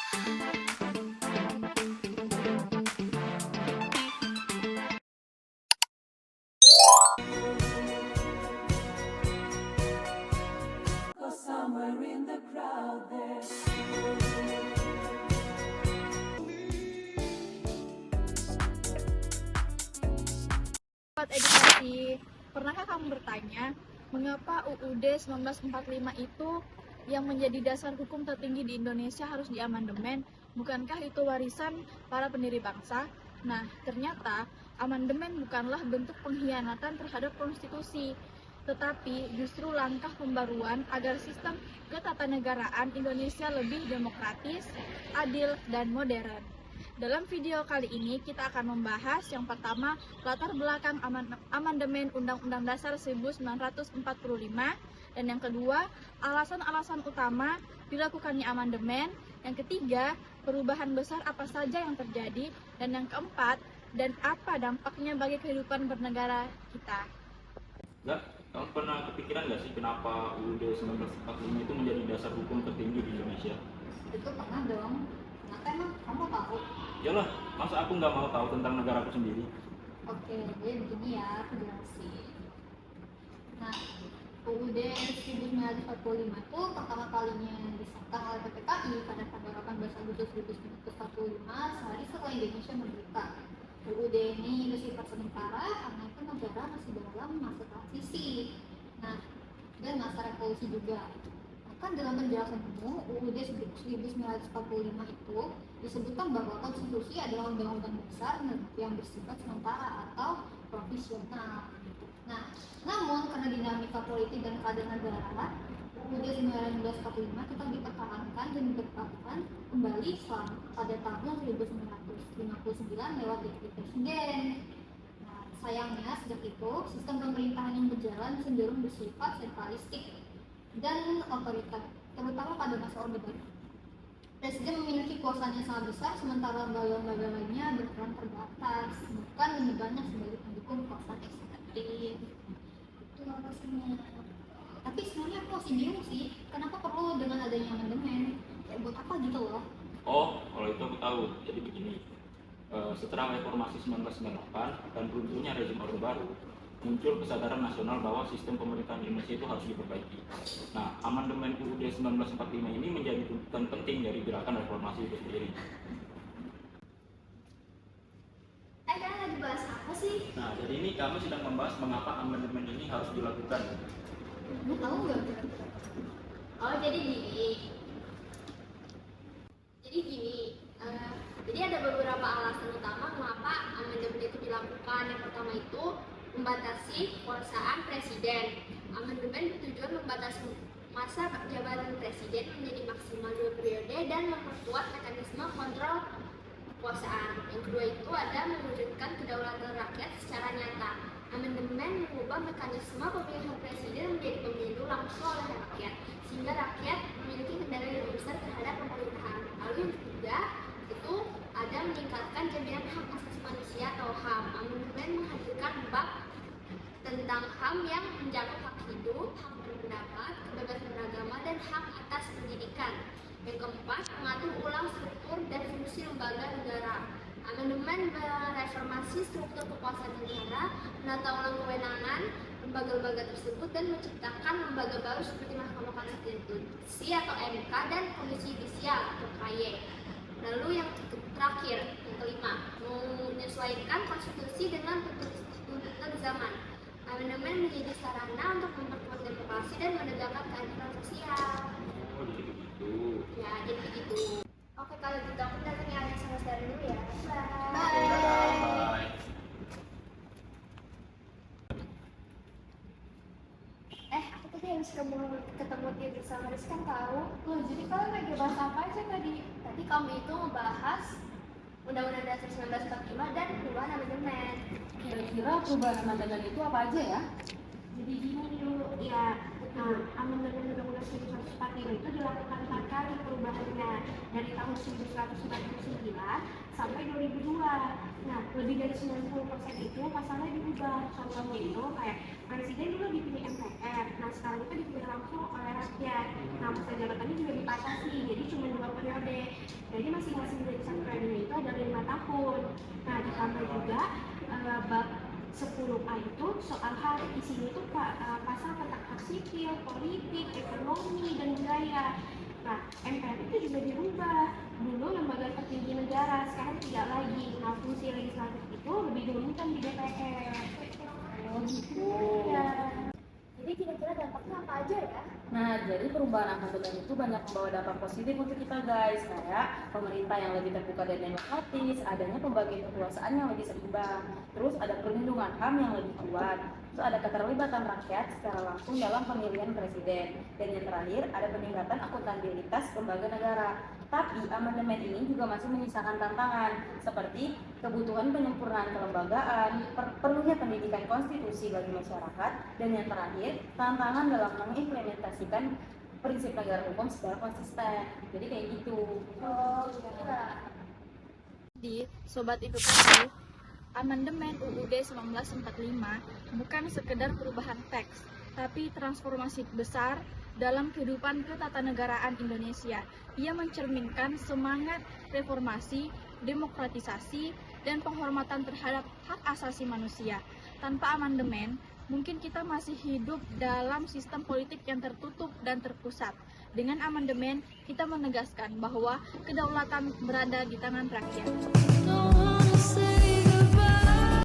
Sobat edukasi, pernahkah kamu bertanya, mengapa UUD 1945 itu yang menjadi dasar hukum tertinggi di Indonesia harus diamandemen? Bukankah itu warisan para pendiri bangsa? Nah, ternyata amandemen bukanlah bentuk pengkhianatan terhadap konstitusi, tetapi justru langkah pembaruan agar sistem ketatanegaraan Indonesia lebih demokratis, adil, dan modern. Dalam video kali ini kita akan membahas yang pertama latar belakang amandemen Undang-Undang Dasar 1945 dan yang kedua alasan-alasan utama dilakukannya amandemen, yang ketiga perubahan besar apa saja yang terjadi, dan yang keempat dan apa dampaknya bagi kehidupan bernegara kita. Enggak, kamu pernah kepikiran nggak sih kenapa UUD 1945 itu menjadi dasar hukum tertinggi di Indonesia? Itu pernah dong. Kenapa emang kamu tahu? Yalah, masa aku nggak mau tahu tentang negaraku sendiri? Oke, jadi begini ya, aku jelasin. Nah, UUD 1945 itu pertama kalinya disahkan oleh PPKI pada tanggal 18 Agustus 1945 sehari setelah Indonesia merdeka. UUD ini bersifat sementara karena itu negara masih dalam masa transisi. Nah, dan masa revolusi juga. Kan dalam penjelasan umum UUD 1945 itu disebutkan bahwa konstitusi adalah undang-undang besar yang bersifat sementara atau provisional. Nah, namun karena dinamika politik dan keadaan negara, UUD 1945 tetap dipertahankan dan ditetapkan kembali pada tahun 1959 lewat dekret presiden. Nah, sayangnya sejak itu sistem pemerintahan yang berjalan cenderung bersifat sentralistik dan otoriter, terutama pada masa Orde Baru. Presiden memiliki kuasanya sangat besar, sementara lembaga-lembaga lainnya berperan terbatas, bukan lebih banyak sebagai pendukung kekuasaan eksekutif. Itu alasannya. Tapi sebenarnya aku masih bingung sih, kenapa perlu dengan adanya amandemen? Kayak buat apa gitu loh? Oh, kalau itu aku tahu. Jadi begini, setelah reformasi 1998 dan runtuhnya rezim Orde Baru, muncul kesadaran nasional bahwa sistem pemerintahan Indonesia itu harus diperbaiki. Nah, amandemen UUD 1945 ini menjadi tuntutan penting dari gerakan reformasi itu sendiri. Kalian lagi bahas apa sih? Nah, jadi ini kami sedang membahas mengapa amandemen ini harus dilakukan. Kamu tahu nggak? Oh, jadi gini. Jadi ada beberapa alasan utama mengapa amandemen itu dilakukan. Yang pertama itu membatasi kekuasaan presiden. Amandemen bertujuan membatasi masa jabatan presiden menjadi maksimal 2 periode dan memperkuat mekanisme kontrol kekuasaan. Yang kedua itu ada mewujudkan kedaulatan rakyat secara nyata. Amandemen mengubah mekanisme pemilihan presiden menjadi pemilu langsung oleh rakyat, sehingga rakyat memiliki kendali lebih besar terhadap pemerintahan. Lalu yang ketiga itu ada meningkatkan jaminan hak asasi manusia atau HAM. Amandemen menghadirkan bab tentang HAM yang menjaga hak hidup, hak berpendapat, kebebasan beragama, dan hak atas pendidikan. Yang keempat, mengatur ulang struktur dan fungsi lembaga negara. Amandemen mereformasi struktur kekuasaan negara, menata ulang kewenangan lembaga-lembaga tersebut, dan menciptakan lembaga baru seperti Mahkamah Konstitusi atau MK dan Komisi Yudisial atau KY. Lalu yang terakhir, yang kelima, menyesuaikan konstitusi dengan tuntutan zaman. Amandemen menjadi sarana untuk memperkuat demokrasi dan menegakkan keadilan sosial. Oh, gitu. Ya, jadi begitu. Oke, kalau gitu aku datang ya sama saudara dulu ya. Bye. Aku tadi habis ketemu dia bersama Rizkan tahu. Loh, jadi kalian lagi bahas apa aja tadi? Tadi kami itu membahas Undang-Undang Dasar 1945 dan perubahan amandemen. Kira-kira perubahan amandemen itu apa aja ya? Jadi gini dulu ya, amandemen Undang-Undang 1945 itu dilakukan 4 kali perubahannya dari tahun 1999 sampai 2002. Nah, lebih dari 90% itu pasalnya diubah. Contohnya itu kayak presiden dulu dipilih MPR, nah sekarang itu dipilih langsung oleh rakyat. Nah, masa jabatannya juga dibatasi, jadi cuma 2 periode. Jadi masing-masing barisan periodenya itu ada 5 tahun. Nah, ditambah juga bab 10A itu soal hak, isinya itu pasal tentang hak sipil, politik, ekonomi, dan budaya. Nah, MPR itu juga dirubah. Dulu lembaga tertinggi negara, sekarang tidak lagi. Nah, fungsi legislatif itu lebih dominan di DPR. Oh gitu. Ya. Jadi kira-kira dampaknya apa aja ya? Nah, jadi perubahan amandemen itu banyak membawa dampak positif untuk kita guys, kayak pemerintah yang lebih terbuka dan demokratis, adanya pembagian kekuasaan yang lebih seimbang, terus ada perlindungan HAM yang lebih kuat, terus ada keterlibatan rakyat secara langsung dalam pemilihan presiden, dan yang terakhir ada peningkatan akuntabilitas lembaga negara. Tapi amandemen ini juga masih menyisakan tantangan seperti kebutuhan penyempurnaan kelembagaan, perlunya pendidikan konstitusi bagi masyarakat, dan yang terakhir tantangan dalam mengimplementasikan prinsip negara hukum secara konsisten. Jadi kayak gitu. Oh, iya. Jadi, Sobat IPPS, amandemen UUD 1945 bukan sekedar perubahan teks, tapi transformasi besar dalam kehidupan ketatanegaraan Indonesia. Ia mencerminkan semangat reformasi, demokratisasi, dan penghormatan terhadap hak asasi manusia. Tanpa amandemen, mungkin kita masih hidup dalam sistem politik yang tertutup dan terpusat. Dengan amandemen, kita menegaskan bahwa kedaulatan berada di tangan rakyat.